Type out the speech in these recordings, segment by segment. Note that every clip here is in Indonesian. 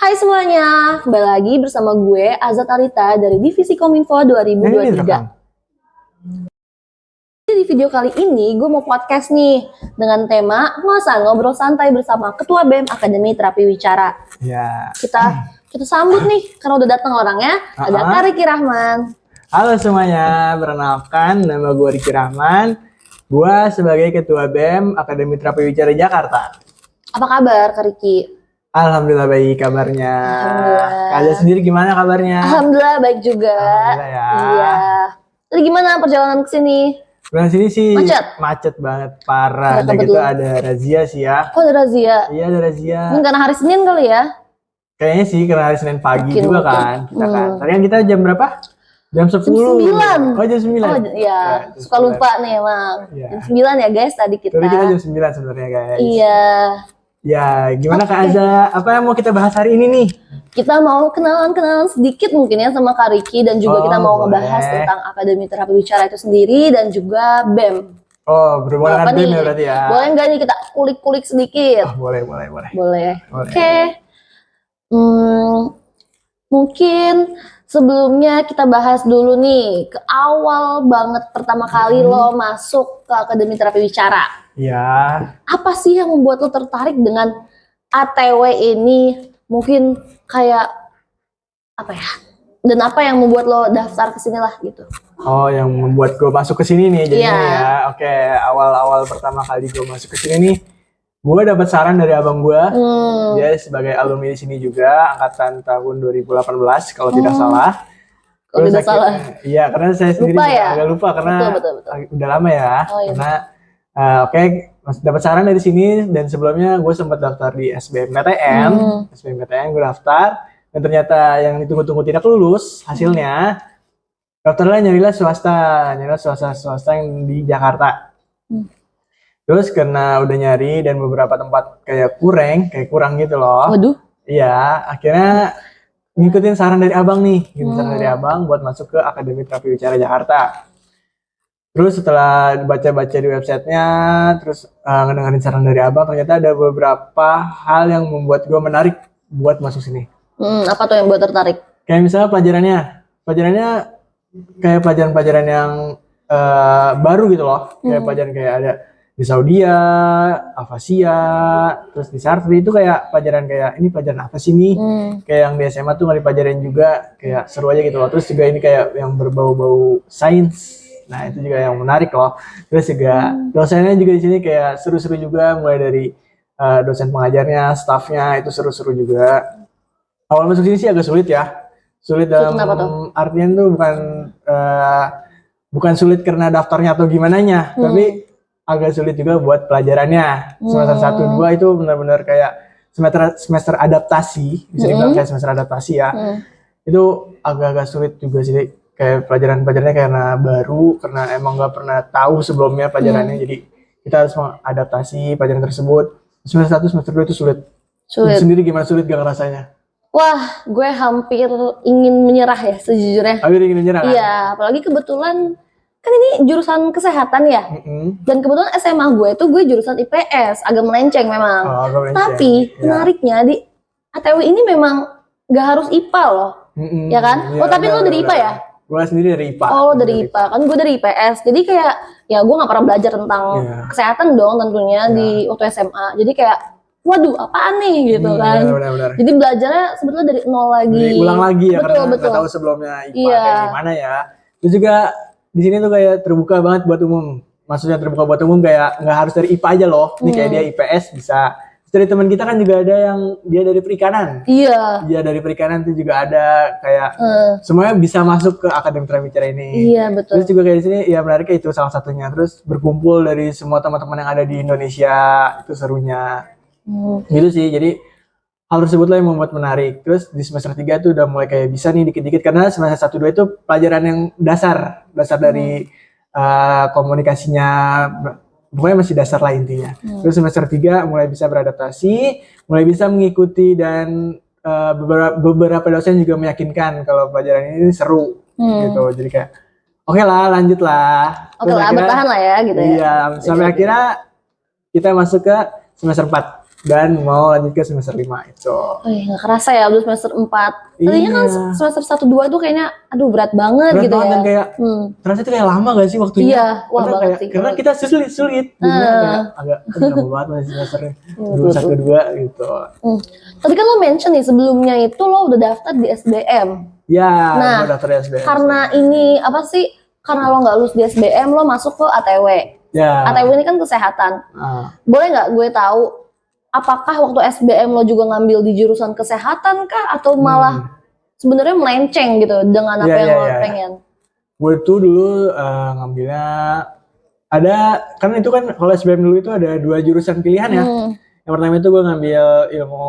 Hai semuanya, kembali lagi bersama gue Azat Arita dari Divisi Kominfo 2023. Di video kali ini gue mau podcast nih dengan tema ngobrol santai bersama Ketua BEM Akademi Terapi Wicara. Ya. Kita sambut nih karena udah datang orangnya, ada Kak Riki Rahman. Halo semuanya, perkenalkan nama gue Riki Rahman. Gue sebagai Ketua BEM Akademi Terapi Wicara Jakarta. Apa kabar Kak Riki? Alhamdulillah baik kabarnya. Kalian sendiri gimana kabarnya? Alhamdulillah baik juga. Alhamdulillah ya. Iya. Tadi gimana perjalanan ke sini? Perjalanan sini sih macet banget, parah. Ya, dan gitu ada razia sih ya. Oh ada razia? Iya ada razia. Ini karena hari Senin kali ya? Kayaknya sih karena hari Senin pagi juga kan. Kita kan. Tadi kan kita jam berapa? Jam 10. Jam 9. Oh jam 9. Oh iya, suka lupa nih emang. Ya. Jam 9 ya guys tadi kita. Tadi kita jam 9 sebenarnya guys. Iya. Ya, gimana Kak Aza? Apa yang mau kita bahas hari ini nih? Kita mau kenalan sedikit mungkin ya sama Kak Riki dan juga kita mau ngebahas tentang Akademi Terapi Wicara itu sendiri dan juga BEM. Oh, berhubungan dengan BEM ya berarti ya? Boleh nggak nih kita kulik-kulik sedikit? Oh, boleh. Oke. Mungkin sebelumnya kita bahas dulu nih ke awal banget pertama kali lo masuk ke Akademi Terapi Wicara. Ya. Apa sih yang membuat lo tertarik dengan ATW ini? Mungkin kayak apa ya? Dan apa yang membuat lo daftar ke sini lah gitu? Oh, yang membuat gue masuk ke sini nih jadinya ya. Oke, awal-awal pertama kali gue masuk ke sini nih, gue dapat saran dari abang gue. Dia sebagai alumni di sini juga, angkatan tahun 2018 kalau tidak salah. Kalau tidak salah. Iya, karena saya sendiri agak lupa karena betul. udah lama ya. Oh, iya. Karena dapat saran dari sini dan sebelumnya gue sempat daftar di SBMPTN. SBMPTN gue daftar dan ternyata yang ditunggu-tunggu tidak lulus hasilnya. Daftarlah nyarilah swasta yang di Jakarta. Terus karena udah nyari dan beberapa tempat kayak kurang gitu loh. Waduh. Iya, akhirnya ngikutin saran dari abang nih, saran dari abang buat masuk ke Akademi Terapi Wicara Jakarta. Terus setelah baca-baca di websitenya, terus ngedengerin saran dari abang, ternyata ada beberapa hal yang membuat gue menarik buat masuk sini. Apa tuh yang buat tertarik? Kayak misalnya pelajarannya kayak pelajaran-pelajaran yang baru gitu loh. Kayak pelajaran kayak ada di Saudia, Afasia, terus di Sartri itu kayak pelajaran kayak ini pelajaran apa sih nih? Kayak yang di SMA tuh nggak dipelajarin juga, kayak seru aja gitu loh. Terus juga ini kayak yang berbau-bau sains. Nah itu juga yang menarik loh. Terus juga dosennya juga di sini kayak seru-seru juga, mulai dari dosen pengajarnya, staffnya itu seru-seru juga. Awal masuk sini sih agak sulit ya. Sulit dalam artian tuh bukan sulit karena daftarnya atau gimana nya, tapi agak sulit juga buat pelajarannya. Semester 1, 2 itu benar-benar kayak semester adaptasi, bisa dibilang kayak semester adaptasi ya. Itu agak-agak sulit juga sih. Kayak pelajarannya karena baru, karena emang nggak pernah tahu sebelumnya pelajarannya, jadi kita harus mengadaptasi pelajaran tersebut. Semester 1, semester 2 itu sulit. Sendiri gimana, sulit gak ngerasanya? Wah, gue hampir ingin menyerah ya sejujurnya. Hampir ingin menyerah kan? Iya, apalagi kebetulan kan ini jurusan kesehatan ya. Dan kebetulan SMA gue jurusan IPS, agak melenceng memang. Tapi menariknya di ATW ini memang gak harus IPA loh. Ya kan? Ya, tapi lo dari IPA ya? Gue sendiri dari IPA. Oh, dari IPA. Kan gue dari IPS. Jadi kayak ya gue gak pernah belajar tentang kesehatan dong tentunya di waktu SMA. Jadi kayak waduh apaan nih gitu kan. Benar. Jadi belajarnya sebetulnya dari nol lagi. Ulang lagi ya, betul. Karena gak tahu sebelumnya IPA kayak gimana ya. Terus juga di sini tuh kayak terbuka banget buat umum. Maksudnya terbuka buat umum kayak nggak harus dari IPA aja loh. Ini kayak dia IPS bisa. Dari teman kita kan juga ada yang dia dari perikanan. Iya. Dia dari perikanan tuh juga ada kayak semuanya bisa masuk ke Akademi Terapi Wicara ini. Iya betul. Terus juga kayak di sini ya menariknya itu salah satunya. Terus berkumpul dari semua teman-teman yang ada di Indonesia, itu serunya. Gitu sih. Jadi hal tersebut lah yang membuat menarik. Terus di semester 3 tuh udah mulai kayak bisa nih dikit-dikit, karena semester 1 2 itu pelajaran yang dasar dari komunikasinya. Pokoknya masih dasar lah intinya. Terus semester 3 mulai bisa beradaptasi, mulai bisa mengikuti, dan beberapa dosen juga meyakinkan kalau pelajaran ini seru gitu. Jadi kayak oke lah, lanjut lah. Oke lah, bertahan lah ya gitu ya. Iya, sampai akhirnya kita masuk ke semester 4. dan mau lanjut ke semester 5 itu. Nggak kerasa ya udah semester 4. Tadinya kan semester 1-2 tuh kayaknya aduh berat banget Berat gitu banget ya. dan kayak terasa itu kayak lama gak sih waktunya? Iya, wah karena banget kayak, sih. karena kita sulit. Jadinya kayak agak lama banget masih semesternya. Dua satu dua gitu. Tadi kan lo mention nih sebelumnya itu lo udah daftar di SBM. Ya, Nah, gue daftar di SBM. Karena ini apa sih? Karena lo nggak lulus di SBM, lo masuk ke ATW. Ya. ATW ini kan kesehatan. Boleh nggak gue tahu apakah waktu SBM lo juga ngambil di jurusan kesehatan kah atau malah sebenarnya melenceng gitu dengan apa yang lo pengen? Gue tuh dulu ngambilnya ada kan itu kan kalau SBM dulu itu ada 2 jurusan pilihan ya. Yang pertama itu gue ngambil ilmu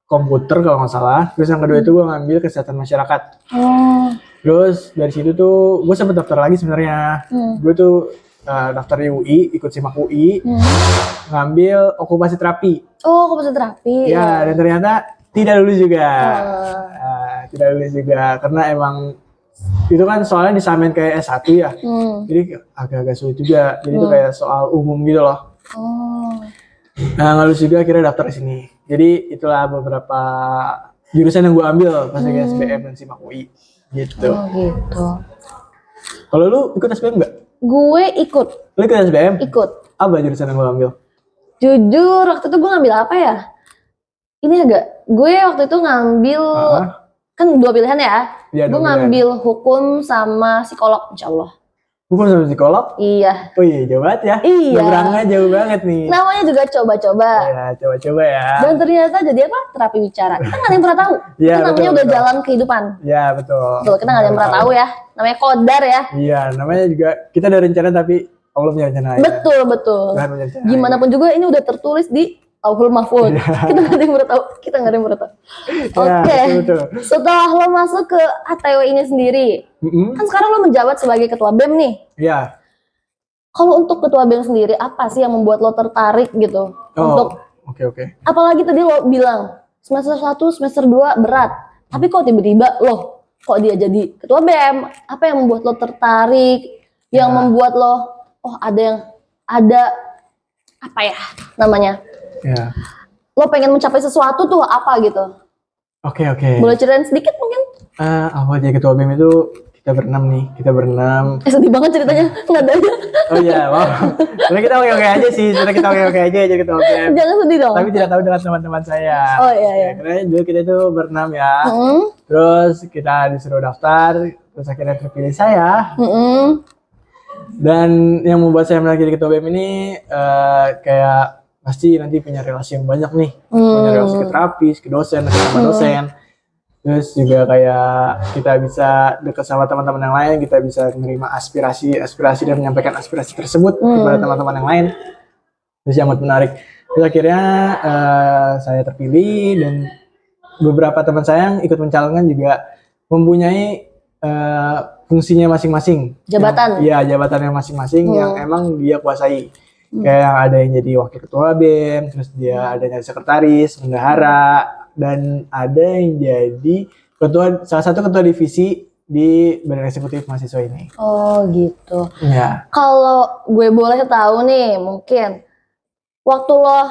komputer kalau nggak salah. Terus yang kedua itu gue ngambil kesehatan masyarakat. Terus dari situ tuh gue sempet daftar lagi sebenarnya. Gue tuh daftar di UI, ikut simak UI, ngambil okupasi terapi. Oh, okupasi terapi. Ya, dan ternyata tidak lulus juga. Tidak lulus juga karena emang itu kan soalnya disamain kayak S1 ya. Jadi agak-agak sulit juga. Jadi itu kayak soal umum gitu loh. Nah, nggak lulus juga akhirnya daftar di sini. Jadi itulah beberapa jurusan yang gue ambil pas lagi SBM dan simak UI gitu. Oh gitu. Kalau lu ikut SBM nggak? Gue ikut. Lu ikut SBM? Ikut. Apa jurusan yang gue ambil? Jujur waktu itu gue ngambil apa ya? Ini gue waktu itu ngambil kan 2 pilihan ya. Gue ngambil hukum sama psikolog, insya Allah. Hukum sama psikolog? Iya. Oh iya, jauh banget ya? Iya. Nyebrangnya jauh banget nih. Namanya juga coba-coba. Iya, coba-coba ya. Dan ternyata jadi apa? Terapi bicara. Kita nggak ada yang pernah tahu. Iya, itu namanya udah jalan kehidupan. Iya, betul. Betul, kita nggak ada yang pernah tahu ya. Namanya kodar ya. Iya, namanya juga kita ada rencana tapi Allah punya rencana aja. Betul. Gimana pun juga ini udah tertulis di Lauhul Mahfuz. Kita nggak ada yang pernah tahu. Oke. Setelah lo masuk ke ATW ini sendiri, kan sekarang lo menjabat sebagai ketua BEM nih. Iya. Kalau untuk ketua BEM sendiri, apa sih yang membuat lo tertarik gitu? Oke. Apalagi tadi lo bilang semester 1, semester 2 berat, tapi kok tiba-tiba kok dia jadi ketua BEM? Apa yang membuat lo tertarik? Yang membuat lo ada apa ya namanya? Ya. Lo pengen mencapai sesuatu tuh apa gitu? Oke. Boleh ceritain sedikit mungkin? Awal jadi ketua BEM itu kita berenam. Sedih banget ceritanya, nggak ada. Oh iya, wow. Sebenarnya kita oke aja sih, jadi ketua BEM. Jangan sedih dong. Tapi tidak tahu dengan teman-teman saya. Oh iya. Karena dulu kita itu berenam ya. Terus kita disuruh daftar, terus akhirnya terpilih saya. Dan yang membuat saya menjadi ketua BEM ini kayak pasti nanti punya relasi yang banyak nih, punya relasi ke terapis, ke dosen, sama dosen. Terus juga kayak kita bisa dekat sama teman-teman yang lain, kita bisa menerima aspirasi dan menyampaikan aspirasi tersebut kepada teman-teman yang lain. Terus yang menarik. Terus akhirnya saya terpilih dan beberapa teman saya yang ikut mencalonkan juga mempunyai fungsinya masing-masing. Jabatan? Iya, jabatannya masing-masing yang emang dia kuasai. Kayak yang ada yang jadi wakil ketua BEM, terus dia ada yang jadi sekretaris, bendahara, dan ada yang jadi salah satu ketua divisi di Badan Eksekutif Mahasiswa ini. Oh gitu. Ya. Kalau gue boleh tahu nih, mungkin waktu lo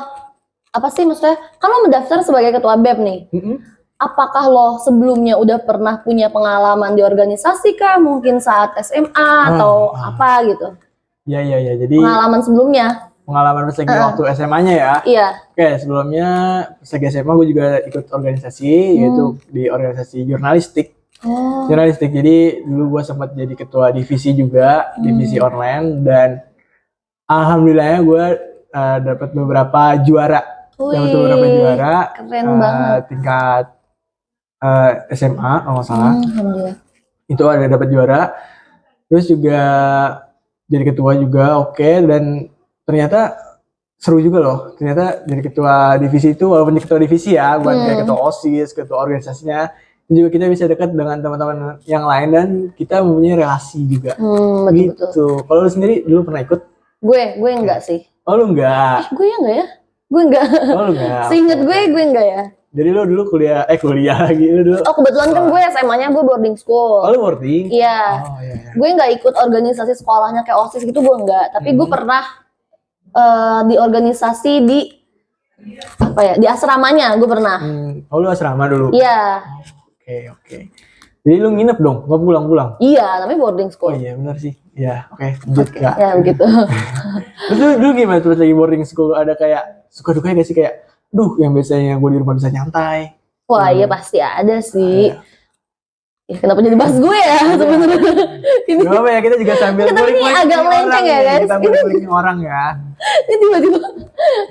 maksudnya? Kan lo mendaftar sebagai ketua BEM nih. Apakah lo sebelumnya udah pernah punya pengalaman di organisasi kah? Mungkin saat SMA atau apa gitu? Iya. Jadi pengalaman sebelumnya. Pengalaman pas lagi waktu SMA-nya ya. Iya. Oke, sebelumnya pas lagi SMA gue juga ikut organisasi, yaitu di organisasi jurnalistik. Jurnalistik. Jadi dulu gue sempat jadi ketua divisi juga, divisi online, dan alhamdulillahnya gue dapat beberapa juara. Dapat beberapa juara. Keren banget. Tingkat SMA kalau nggak salah. Alhamdulillah. Itu ada dapat juara. Terus juga jadi ketua juga dan ternyata seru juga loh. Ternyata jadi ketua divisi itu walaupun jadi ketua divisi ya, bukan kayak ketua OSIS, ketua organisasinya, juga kita bisa dekat dengan teman-teman yang lain dan kita mempunyai relasi juga. Betul. Kalau lu sendiri dulu pernah ikut? Gue enggak sih. Oh lu enggak? Gue enggak ya? Gue enggak. Oh lu enggak? Seinget gue enggak ya? Jadi lu dulu kuliah lagi lu dulu. Oh kebetulan kan gue SMA-nya gue boarding school. Oh lu boarding? Iya. Gue nggak ikut organisasi sekolahnya kayak OSIS gitu, gue enggak. Tapi gue pernah di organisasi di apa ya, di asramanya gue pernah. Oh lu asrama dulu? Iya. Oke. Jadi lu nginep dong, nggak pulang-pulang? Iya, tapi boarding Oh school. iya benar sih. Ya, oke. Lanjut Kak. Ya begitu. Terus dulu gimana terus lagi boarding school, ada kayak suka dukanya gak sih, kayak yang biasanya gue di rumah bisa nyantai? Wah iya pasti ada sih. Ya, kenapa jadi bahas gue ya sebenarnya? Ini Gak apa ya, kita juga sambil Kenapa ini agak melenceng ya, guys? Kita ngulik orang ya. ini tiba-tiba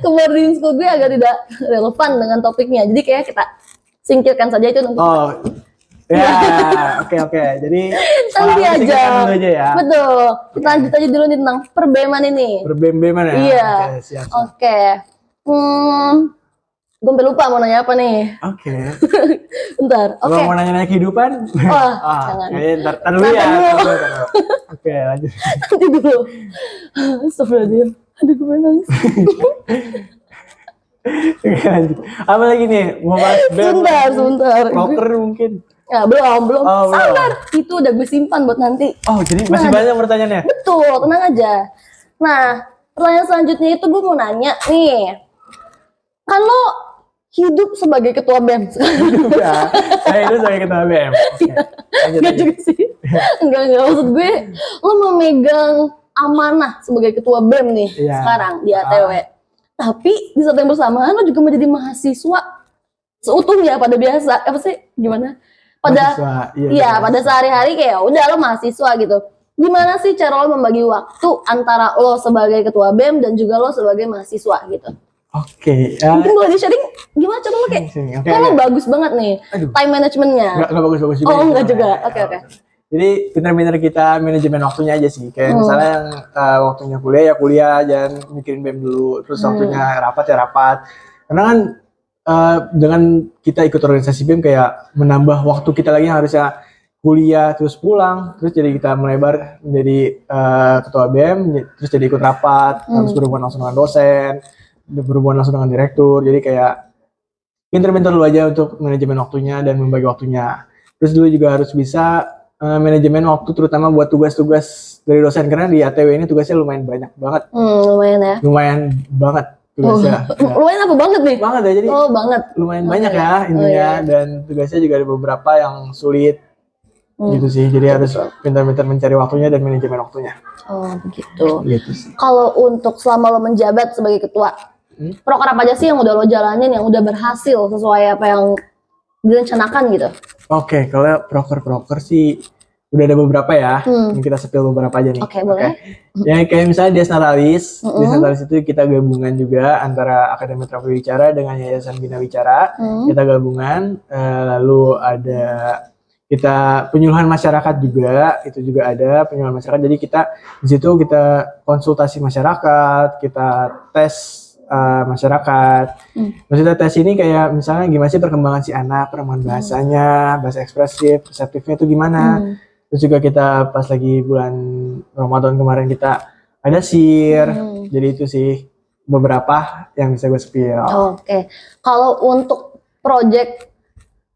ke boarding school gue agak tidak relevan dengan topiknya. Jadi kayak kita singkirkan saja itu nanti. Oh. Ya, oke. Jadi Nanti aja. Dulu aja ya. Betul. Kita lanjut aja dulu nih tentang perbeman ini. Perbem-beman ya. Iya. Oke, siap. Oke. Gue sampai lupa mau nanya apa nih. Oke. Bentar. Oke. Kalau mau nanya kehidupan? Wah, jangan. Kayaknya ntar dulu ya. Dulu. Oke, lanjut. Nanti dulu. Astagfirullahaladzim. Aduh, gue nangis. Oke, lanjut. Apa lagi nih? Mau bahas bem? Sebentar. Proker mungkin. Ya, belum. Oh, belum. Sabar. Itu udah gue simpan buat nanti. Oh, jadi masih banyak pertanyaannya? Betul, tenang aja. Nah, pertanyaan selanjutnya itu gue mau nanya nih. Kan lo hidup sebagai ketua BEM. Ya, saya itu sebagai ketua BEM. Oke. Enggak juga sih. Enggak maksud gue. Lo memegang amanah sebagai ketua BEM nih sekarang di ATW. Tapi di saat yang bersamaan lo juga menjadi mahasiswa seutuhnya pada biasa. Apa sih? Gimana? Pada pada sehari-hari kayak udah lo mahasiswa gitu. Gimana sih cara lo membagi waktu antara lo sebagai ketua BEM dan juga lo sebagai mahasiswa gitu? Oke. Mungkin boleh di-sharing gimana cara lo kayak lo bagus banget nih time managementnya. Nggak bagus-bagus juga. Oh enggak juga. Oke. Jadi pinter-pinter kita manajemen waktunya aja sih. Kayak misalnya yang waktunya kuliah ya kuliah, jangan mikirin BEM dulu. Terus waktunya rapat ya rapat. Karena kan dengan kita ikut organisasi BEM kayak menambah waktu kita lagi yang harusnya kuliah terus pulang, terus jadi kita melebar menjadi ketua BEM, terus jadi ikut rapat, harus berhubungan langsung dengan dosen, berhubungan langsung dengan direktur. Jadi kayak pinter-pinter dulu aja untuk manajemen waktunya dan membagi waktunya. Terus dulu juga harus bisa manajemen waktu terutama buat tugas-tugas dari dosen, karena di ATW ini tugasnya lumayan banyak banget. Lumayan ya. Lumayan banget tugasnya. Lumayan apa banget nih? Banget ya, jadi banget. Lumayan banyak ya intinya, dan tugasnya juga ada beberapa yang sulit gitu sih. Jadi harus pintar-pintar mencari waktunya dan manajemen waktunya. Oh begitu. Gitu sih. Kalau untuk selama lo menjabat sebagai ketua, proker apa aja sih yang udah lo jalanin, yang udah berhasil sesuai apa yang direncanakan gitu? Oke, kalau proker sih udah ada beberapa ya. Kita sepil beberapa aja nih. Oke, boleh. Ya kayak misalnya Dias Natalis. Dias Natalis itu kita gabungan juga antara Akademi Terapi Wicara dengan Yayasan Bina Wicara. Kita gabungan. Lalu ada kita penyuluhan masyarakat juga, itu juga ada penyuluhan masyarakat. Jadi kita di situ kita konsultasi masyarakat, kita tes masyarakat. Maksudnya tes ini kayak misalnya gimana sih perkembangan si anak, perkembangan bahasanya, bahasa ekspresif, reseptifnya itu gimana. Terus juga kita pas lagi bulan Ramadan kemarin kita ada sir. Jadi itu sih beberapa yang bisa gue spill. Oke. Kalau untuk project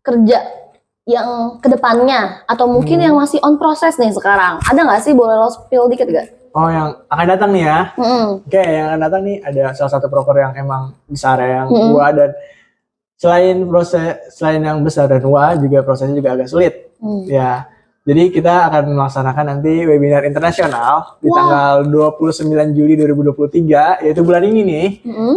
kerja yang kedepannya atau mungkin yang masih on proses nih sekarang, ada nggak sih, boleh lo spill dikit gak? Oh, yang akan datang nih ya. Oke, yang akan datang nih ada salah satu proker yang emang besar yang gua, dan selain yang besar dan gua juga prosesnya juga agak sulit. Ya. Jadi kita akan melaksanakan nanti webinar internasional di tanggal 29 Juli 2023, yaitu bulan ini nih.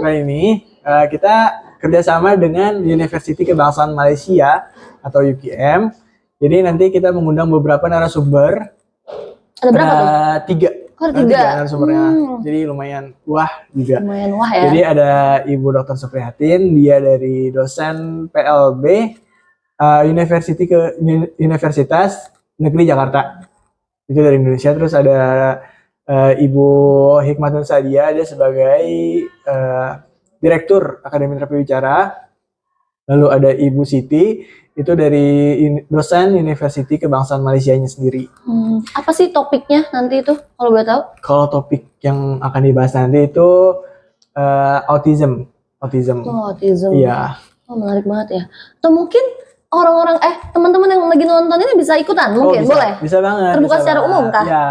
Bulan ini kita kerjasama dengan University Kebangsaan Malaysia atau UKM. Jadi nanti kita mengundang beberapa narasumber. Ada berapa tuh? 3. Tiga narasumbernya. Jadi lumayan wah juga. Lumayan wah ya. Jadi ada Ibu Dr. Suprihatin, dia dari dosen PLB Universitas Negeri Jakarta. Itu dari Indonesia. Terus ada Ibu Hikmatun Sadia, dia sebagai Direktur Akademi Terapi Wicara. Lalu ada Ibu Siti, itu dari dosen University Kebangsaan Malaysianya sendiri. Apa sih topiknya nanti itu, kalau boleh tahu? Kalau topik yang akan dibahas nanti itu autism. Oh, autism. Iya. Oh, menarik banget ya. Atau mungkin orang-orang teman-teman yang lagi nonton ini bisa ikutan mungkin bisa, boleh? Bisa banget. Terbuka bisa secara banget. umum kah? Iya.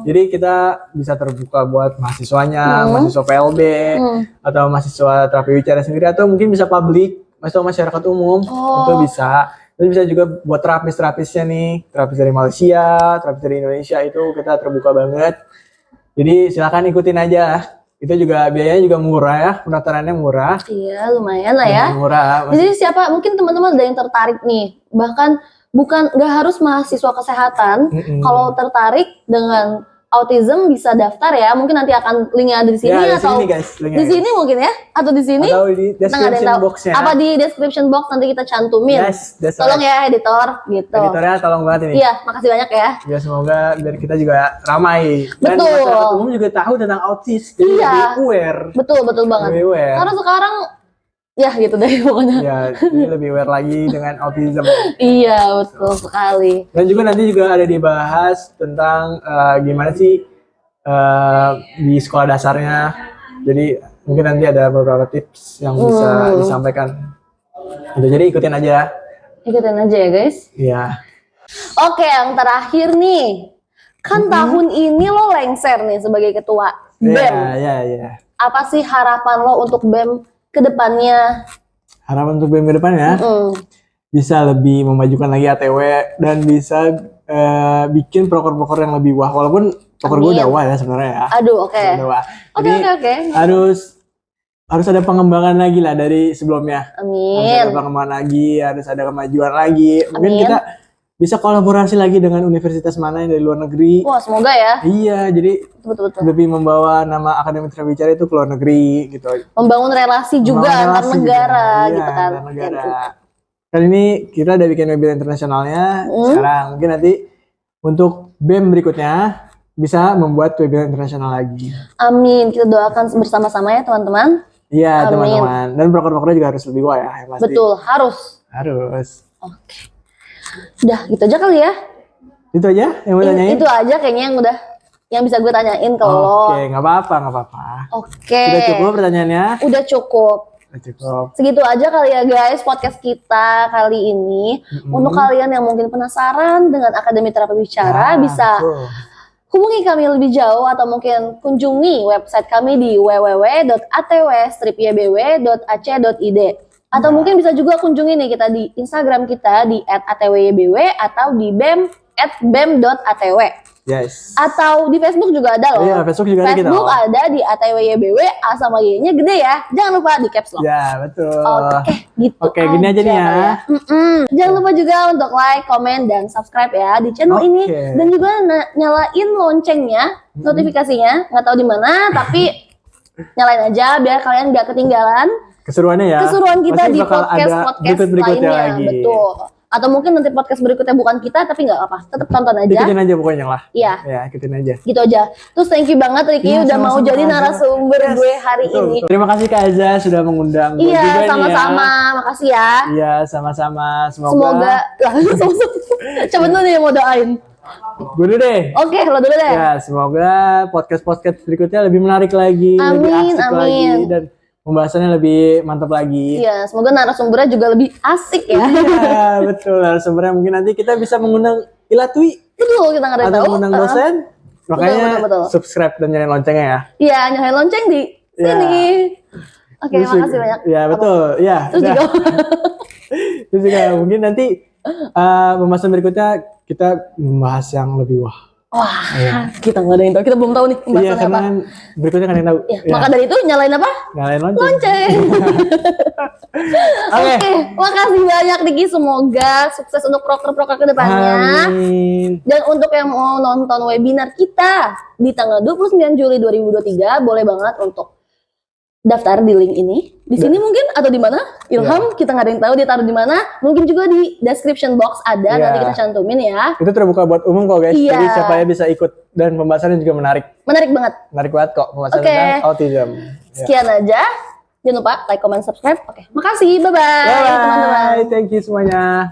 Jadi kita bisa terbuka buat mahasiswanya, mahasiswa PLB, atau mahasiswa terapi wicara sendiri, atau mungkin bisa publik, masyarakat umum itu bisa. Terus bisa juga buat terapis-terapisnya nih, terapis dari Malaysia, terapis dari Indonesia itu kita terbuka banget. Jadi silakan ikutin aja. Itu juga biayanya juga murah ya, pendaftarannya murah. Iya, lumayan lah ya. Murah. Jadi siapa mungkin teman-teman ada yang tertarik nih, bahkan nggak harus mahasiswa kesehatan. Kalau tertarik dengan autism bisa daftar ya. Mungkin nanti akan linknya ada di sini Ya, atau sini, guys, di sini mungkin ya, atau di sini. Atau di Kita nggak ada yang description tahu. box-nya. Apa di description box nanti kita cantumin. Yes, that's Tolong right. ya editor gitu. Editornya tolong banget ini. Iya, makasih banyak ya. Ya semoga biar kita juga ramai. Dan Betul. masyarakat umum juga tahu tentang autis. Jadi Iya. lebih aware. Betul banget. Lebih aware. Karena sekarang ya gitu deh pokoknya. Ya, jadi lebih aware lagi dengan autism. Iya, betul sekali. Dan juga nanti juga ada dibahas tentang gimana sih di sekolah dasarnya. Jadi mungkin nanti ada beberapa tips yang bisa disampaikan. Gitu, jadi ikutin aja. Ikutin aja ya guys. Iya. Oke, yang terakhir nih. Kan tahun ini lo lengser nih sebagai ketua BEM. Iya. Apa sih harapan lo untuk BEM ke depannya? Harapan untuk BEM ke depannya bisa lebih memajukan lagi ATW dan bisa bikin proker-proker yang lebih wah. Walaupun proker gue udah wah ya sebenarnya ya. Aduh, oke. Udah wah. Oke. Jadi harus ada pengembangan lagi lah dari sebelumnya. Harus Amin. ada pengembangan lagi, harus ada kemajuan lagi. Mungkin Amin. kita bisa kolaborasi lagi dengan universitas mana yang dari luar negeri. Wah, semoga ya. Iya, jadi Betul. lebih membawa nama Akademi Terapi Wicara itu ke luar negeri gitu. Membangun relasi juga Membangun antar relasi negara juga. gitu Iya, kan. antar negara. Kali ini kita udah bikin webinar internasionalnya. Sekarang mungkin nanti untuk BEM berikutnya bisa membuat webinar internasional lagi. Amin. Kita doakan bersama-sama ya teman-teman. Iya, Amin. teman-teman. Dan proker-prokernya juga harus lebih wah ya, yang pasti. Betul, harus. Harus. Oke. Udah, gitu aja kali ya. Itu aja yang mau tanyain? Itu aja kayaknya yang bisa gue tanyain ke lo. Oke, nggak apa-apa. Oke. Sudah cukup pertanyaannya? Udah cukup. Udah cukup. Segitu aja kali ya guys podcast kita kali ini. Untuk kalian yang mungkin penasaran dengan Akademi Terapi Wicara bisa hubungi kami lebih jauh atau mungkin kunjungi website kami di www.atw-ybw.ac.id atau mungkin bisa juga kunjungi nih kita di Instagram kita di @atwybw atau di bem@bem.atw. Yes. Atau di Facebook juga ada loh. Iya, Facebook juga ada kita. Facebook ada di ATWYBW, A sama Y-nya gede ya. Jangan lupa di caps lock. Ya, betul. Oke, gitu. Oke, gini aja nih ya. Jangan lupa juga untuk like, komen, dan subscribe ya di channel ini. Dan juga nyalain loncengnya, notifikasinya. Nggak tahu di mana, tapi nyalain aja biar kalian nggak ketinggalan Keseruannya ya. keseruan kita Pasti di bakal ada podcast berikutnya lainnya. lagi. Betul. Atau mungkin nanti podcast berikutnya bukan kita, tapi nggak apa, tetap tonton aja. Ikutin aja pokoknya lah. Iya. Ya, ikutin aja. Gitu aja. Terus thank you banget Ricky Iya, udah mau sama-sama, jadi Kak Aza. narasumber gue hari Betul, ini. betul. Terima kasih Kak Aza sudah mengundang gue juga Iya, nih sama-sama. ya. Makasih ya. Iya, sama-sama. Semoga lah, coba dulu nih yang mau doain. Gue dulu deh. Oke, lo dulu deh. Ya, semoga podcast-podcast berikutnya lebih menarik lagi, lebih Amin, asik amin. lagi, dan pembahasannya lebih mantap lagi. Iya, semoga narasumbernya juga lebih asik ya. Iya, betul. Sebenarnya mungkin nanti kita bisa mengundang Ilatwi Betul, kita nggak ada yang atau tahu. mengundang dosen. Makanya betul. subscribe dan nyalain loncengnya ya. Iya, nyalain lonceng di Iya. sini. Oke, Terus makasih juga- banyak. Ya, betul. Ya. Terus udah. juga Terus juga mungkin nanti pembahasan berikutnya kita membahas yang lebih wah. wah, kita nggak ada yang tahu. Kita belum tahu nih Iya, pembahasannya karena apa. kan berikutnya kan yang tahu. Ya, maka dari itu nyalain apa? Nyalain lonceng. Lonceng. Oke. Oke, makasih banyak Diki. Semoga sukses untuk proker-proker kedepannya. Amin. Dan untuk yang mau nonton webinar kita di tanggal 29 Juli 2023, boleh banget untuk daftar di link ini. Di sini mungkin atau di mana? Ilham, kita nggak ada yang tahu dia taruh di mana. Mungkin juga di description box ada, Iya. nanti kita cantumin ya. Itu terbuka buat umum kok guys. Iya. Jadi siapa yang bisa ikut dan pembahasannya juga menarik. Menarik banget. Menarik banget kok pembahasan Oke. tentang autism. Ya. Sekian aja. Jangan lupa like, comment, subscribe. Oke, makasih. Bye-bye teman-teman. Bye. Thank you semuanya.